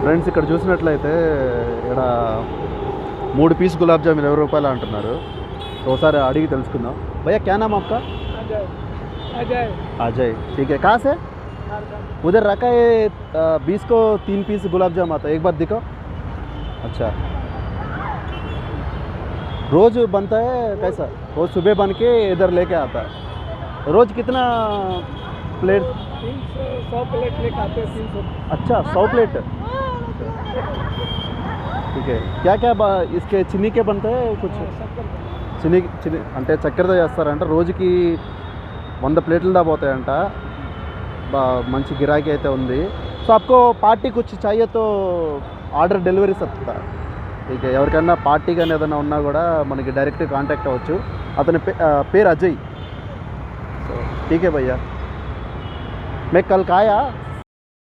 Friends ఇక్కడ చూసినట్లయితే ఇక్కడ 3 पीस गुलाब जामुन 20 रुपये అంటున్నారు. तो ఒకసారి అడిగి తెలుసుకుందాం. भैया क्या नाम आपका? अजय. अजय. ठीक है. कहाँ से? उधर रखा है 20 को 3 पीस गुलाब जामुन आता है. एक बार दिखाओ. अच्छा, रोज़ बनता है कैसा? रोज़ सुबह बन के इधर लेके आता है. रोज़ कितना प्लेट? 100 प्लेट लेके आते हैं. 300. अच्छा, 100 प्लेट. ठीक है. क्या क्या इसके चीनी के बनते हैं कुछ? చిన్ని అంటే చక్కెరతో చేస్తారంట. రోజుకి 100 ప్లేట్లు దా పోతాయంట. మంచి గిరాకీ అయితే ఉంది. సో आपको పార్టీ कुछ चाहिए तो ఆర్డర్ డెలివరీ సత్తా. ఇక ఎవరికైనా పార్టీ కానీ ఏదైనా ఉన్నా కూడా మనకి డైరెక్ట్ కాంటాక్ట్ అవ్వచ్చు. అతని పేరు అజయ్. సో ठीक है भैया. मैं कल आया